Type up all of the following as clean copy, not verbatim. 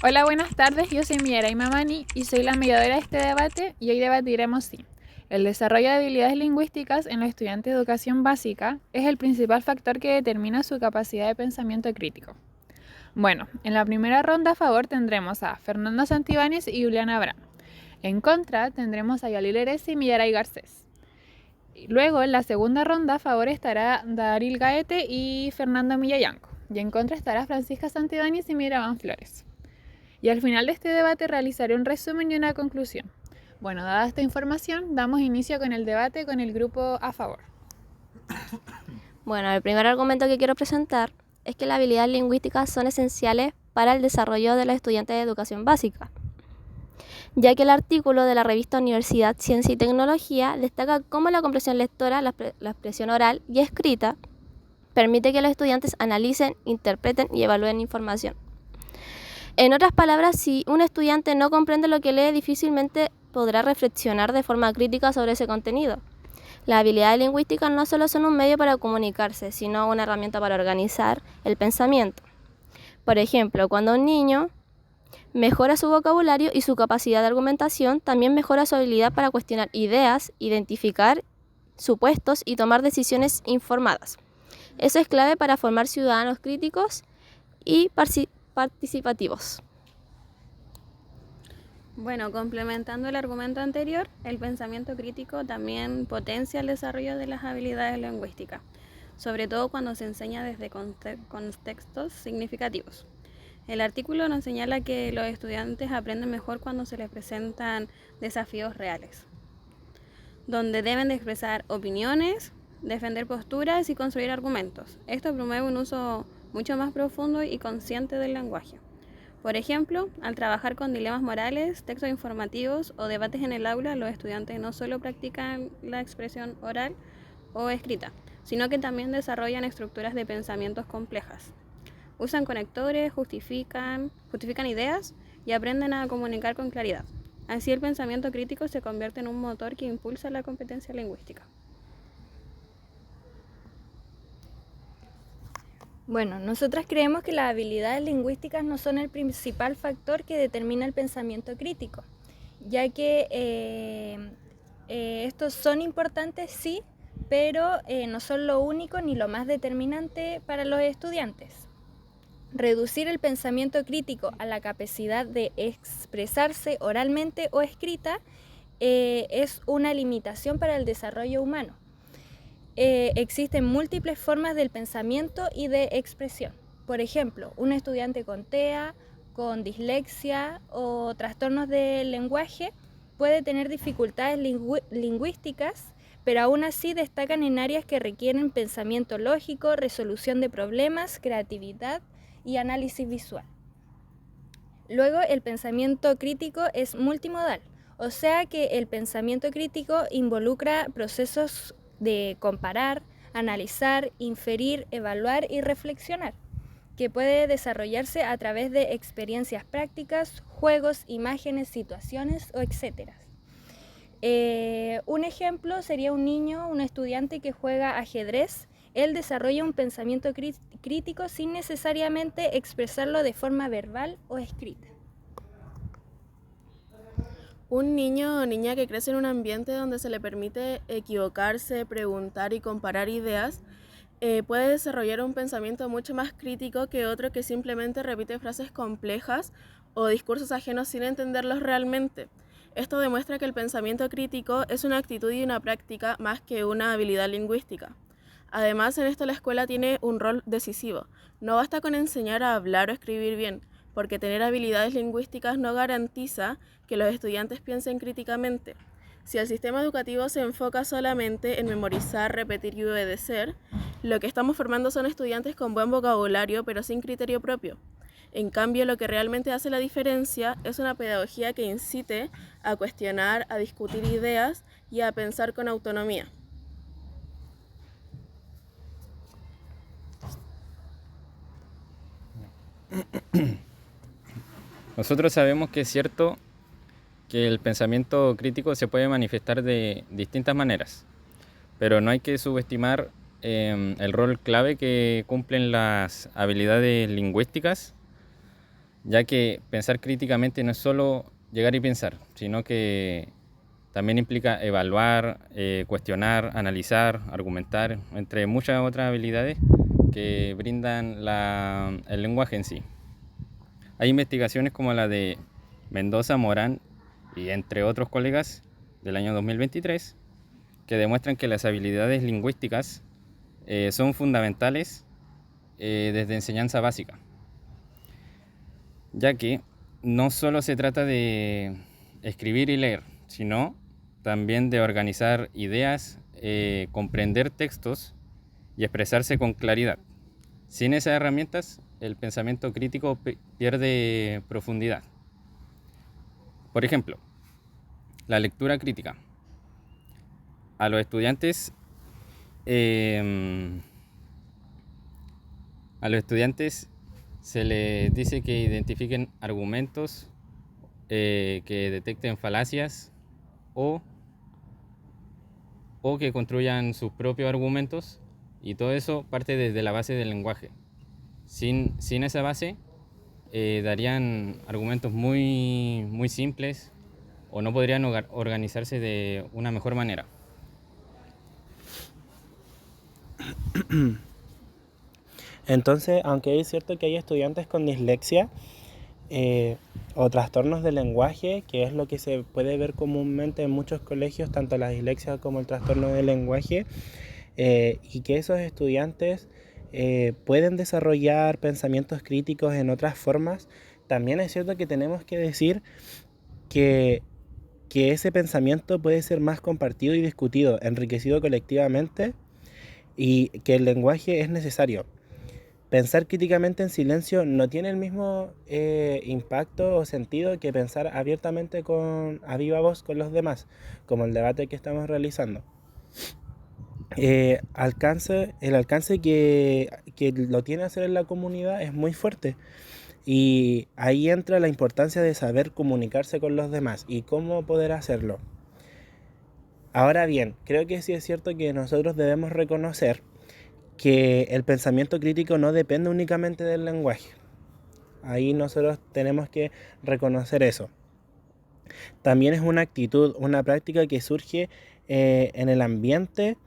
Hola, buenas tardes. Yo soy Miera Mamani y soy la mediadora de este debate y hoy debatiremos si el desarrollo de habilidades lingüísticas en los estudiantes de educación básica es el principal factor que determina su capacidad de pensamiento crítico. Bueno, en la primera ronda a favor tendremos a Fernando Santibáñez y Juliana Abraham. En contra tendremos a Yalil Erez y Millaray Garcés. Luego, en la segunda ronda a favor estará Daril Gaete y Fernando Millayanco. Y en contra estará Francisca Santibáñez y Miraban Flores. Y al final de este debate realizaré un resumen y una conclusión. Bueno, dada esta información, damos inicio con el debate con el grupo a favor. Bueno, el primer argumento que quiero presentar es que las habilidades lingüísticas son esenciales para el desarrollo de los estudiantes de educación básica, ya que el artículo de la revista Universidad, Ciencia y Tecnología destaca cómo la comprensión lectora, la expresión oral y escrita permite que los estudiantes analicen, interpreten y evalúen información. En otras palabras, si un estudiante no comprende lo que lee, difícilmente podrá reflexionar de forma crítica sobre ese contenido. Las habilidades lingüísticas no solo son un medio para comunicarse, sino una herramienta para organizar el pensamiento. Por ejemplo, cuando un niño mejora su vocabulario y su capacidad de argumentación, también mejora su habilidad para cuestionar ideas, identificar supuestos y tomar decisiones informadas. Eso es clave para formar ciudadanos críticos y participativos. Bueno, complementando el argumento anterior, el pensamiento crítico también potencia el desarrollo de las habilidades lingüísticas, sobre todo cuando se enseña desde contextos significativos. El artículo nos señala que los estudiantes aprenden mejor cuando se les presentan desafíos reales, donde deben de expresar opiniones, defender posturas y construir argumentos. Esto promueve un uso mucho más profundo y consciente del lenguaje. Por ejemplo, al trabajar con dilemas morales, textos informativos o debates en el aula, los estudiantes no solo practican la expresión oral o escrita, sino que también desarrollan estructuras de pensamientos complejas. Usan conectores, justifican ideas y aprenden a comunicar con claridad. Así el pensamiento crítico se convierte en un motor que impulsa la competencia lingüística. Bueno, nosotras creemos que las habilidades lingüísticas no son el principal factor que determina el pensamiento crítico, ya que estos son importantes, sí, pero no son lo único ni lo más determinante para los estudiantes. Reducir el pensamiento crítico a la capacidad de expresarse oralmente o escrita es una limitación para el desarrollo humano. Existen múltiples formas del pensamiento y de expresión. Por ejemplo, un estudiante con TEA, con dislexia o trastornos del lenguaje puede tener dificultades lingüísticas, pero aún así destacan en áreas que requieren pensamiento lógico, resolución de problemas, creatividad y análisis visual. Luego, el pensamiento crítico es multimodal, o sea que el pensamiento crítico involucra procesos de comparar, analizar, inferir, evaluar y reflexionar, que puede desarrollarse a través de experiencias prácticas, juegos, imágenes, situaciones o etc. Un ejemplo sería un niño, un estudiante que juega ajedrez. Él desarrolla un pensamiento crítico sin necesariamente expresarlo de forma verbal o escrita. Un niño o niña que crece en un ambiente donde se le permite equivocarse, preguntar y comparar ideas, puede desarrollar un pensamiento mucho más crítico que otro que simplemente repite frases complejas o discursos ajenos sin entenderlos realmente. Esto demuestra que el pensamiento crítico es una actitud y una práctica más que una habilidad lingüística. Además, en esto la escuela tiene un rol decisivo. No basta con enseñar a hablar o escribir bien, porque tener habilidades lingüísticas no garantiza que los estudiantes piensen críticamente. Si el sistema educativo se enfoca solamente en memorizar, repetir y obedecer, lo que estamos formando son estudiantes con buen vocabulario pero sin criterio propio. En cambio, lo que realmente hace la diferencia es una pedagogía que incite a cuestionar, a discutir ideas y a pensar con autonomía. Nosotros sabemos que es cierto que el pensamiento crítico se puede manifestar de distintas maneras, pero no hay que subestimar el rol clave que cumplen las habilidades lingüísticas, ya que pensar críticamente no es solo llegar y pensar, sino que también implica evaluar, cuestionar, analizar, argumentar, entre muchas otras habilidades que brindan el lenguaje en sí. Hay investigaciones como la de Mendoza, Morán y entre otros colegas del año 2023 que demuestran que las habilidades lingüísticas son fundamentales desde enseñanza básica, ya que no solo se trata de escribir y leer, sino también de organizar ideas, comprender textos y expresarse con claridad. Sin esas herramientas, el pensamiento crítico pierde profundidad. Por ejemplo, la lectura crítica. A los estudiantes se les dice que identifiquen argumentos, que detecten falacias o que construyan sus propios argumentos, y todo eso parte desde la base del lenguaje. Sin esa base darían argumentos muy simples o no podrían organizarse de una mejor manera. Entonces, aunque es cierto que hay estudiantes con dislexia o trastornos del lenguaje, que es lo que se puede ver comúnmente en muchos colegios, tanto la dislexia como el trastorno del lenguaje, y que esos estudiantes pueden desarrollar pensamientos críticos en otras formas, también es cierto que tenemos que decir que ese pensamiento puede ser más compartido y discutido, enriquecido colectivamente, y que el lenguaje es necesario. Pensar críticamente en silencio no tiene el mismo impacto o sentido que pensar abiertamente a viva voz con los demás, como el debate que estamos realizando. El alcance que lo tiene hacer en la comunidad es muy fuerte, y ahí entra la importancia de saber comunicarse con los demás y cómo poder hacerlo. Ahora bien, creo que sí es cierto que nosotros debemos reconocer que el pensamiento crítico no depende únicamente del lenguaje. Ahí nosotros tenemos que reconocer eso. También es una actitud, una práctica que surge en el ambiente,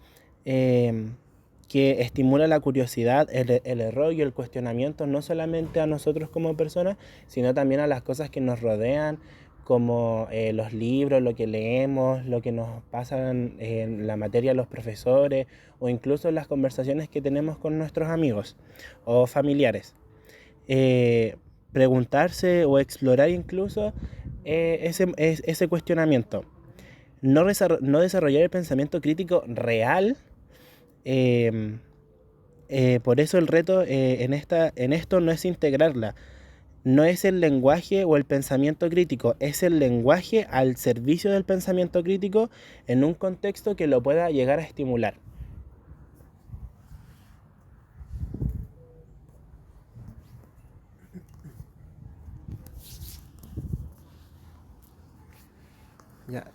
que estimula la curiosidad, el error y el cuestionamiento, no solamente a nosotros como personas, sino también a las cosas que nos rodean, como los libros, lo que leemos, lo que nos pasa en la materia los profesores, o incluso las conversaciones que tenemos con nuestros amigos o familiares. Preguntarse o explorar incluso ese cuestionamiento. No desarrollar el pensamiento crítico real. Por eso el reto en esto no es integrarla. No es el lenguaje o el pensamiento crítico, es el lenguaje al servicio del pensamiento crítico en un contexto que lo pueda llegar a estimular. Ya,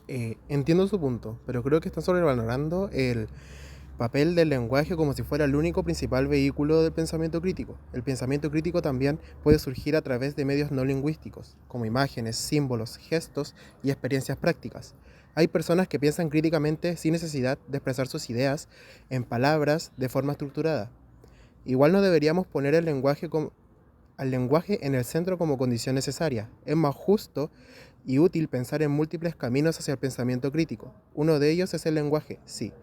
entiendo su punto, pero creo que están sobrevalorando el papel del lenguaje como si fuera el único principal vehículo del pensamiento crítico. El pensamiento crítico también puede surgir a través de medios no lingüísticos, como imágenes, símbolos, gestos y experiencias prácticas. Hay personas que piensan críticamente sin necesidad de expresar sus ideas en palabras de forma estructurada. Igual no deberíamos poner al lenguaje en el centro como condición necesaria. Es más justo y útil pensar en múltiples caminos hacia el pensamiento crítico. Uno de ellos es el lenguaje, sí,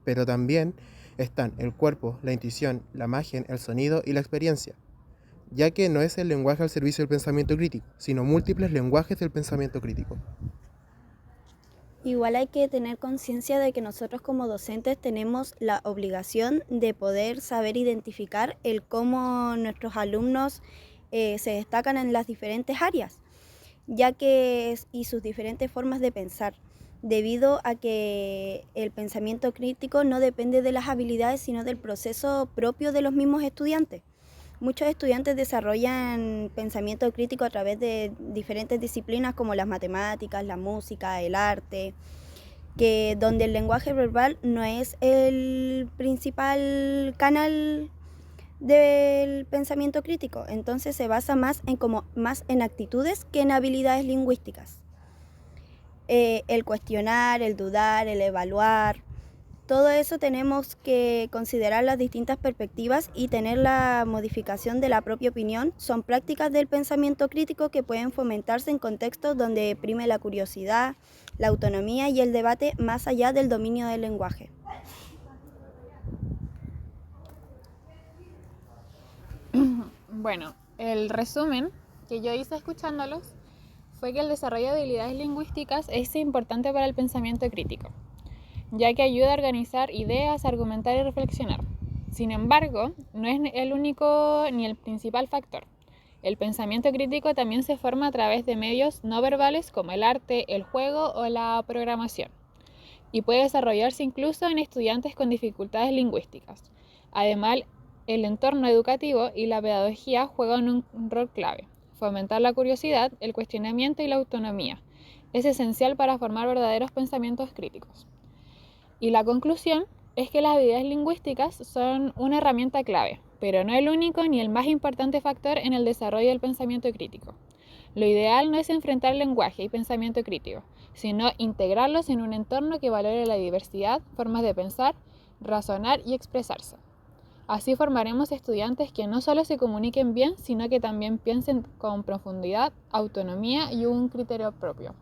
pero también están el cuerpo, la intuición, la imagen, el sonido y la experiencia, ya que no es el lenguaje al servicio del pensamiento crítico, sino múltiples lenguajes del pensamiento crítico. Igual hay que tener conciencia de que nosotros como docentes tenemos la obligación de poder saber identificar el cómo nuestros alumnos se destacan en las diferentes áreas, y sus diferentes formas de pensar, debido a que el pensamiento crítico no depende de las habilidades, sino del proceso propio de los mismos estudiantes. Muchos estudiantes desarrollan pensamiento crítico a través de diferentes disciplinas como las matemáticas, la música, el arte, donde el lenguaje verbal no es el principal canal del pensamiento crítico. Entonces se basa más en actitudes que en habilidades lingüísticas. El cuestionar, el dudar, el evaluar, todo eso tenemos que considerar las distintas perspectivas y tener la modificación de la propia opinión. Son prácticas del pensamiento crítico que pueden fomentarse en contextos donde prime la curiosidad, la autonomía y el debate más allá del dominio del lenguaje. Bueno, el resumen que yo hice escuchándolos fue que el desarrollo de habilidades lingüísticas es importante para el pensamiento crítico, ya que ayuda a organizar ideas, argumentar y reflexionar. Sin embargo, no es el único ni el principal factor. El pensamiento crítico también se forma a través de medios no verbales como el arte, el juego o la programación, y puede desarrollarse incluso en estudiantes con dificultades lingüísticas. Además, el entorno educativo y la pedagogía juegan un rol clave. Fomentar la curiosidad, el cuestionamiento y la autonomía es esencial para formar verdaderos pensamientos críticos. Y la conclusión es que las habilidades lingüísticas son una herramienta clave, pero no el único ni el más importante factor en el desarrollo del pensamiento crítico. Lo ideal no es enfrentar lenguaje y pensamiento crítico, sino integrarlos en un entorno que valore la diversidad, formas de pensar, razonar y expresarse. Así formaremos estudiantes que no solo se comuniquen bien, sino que también piensen con profundidad, autonomía y un criterio propio.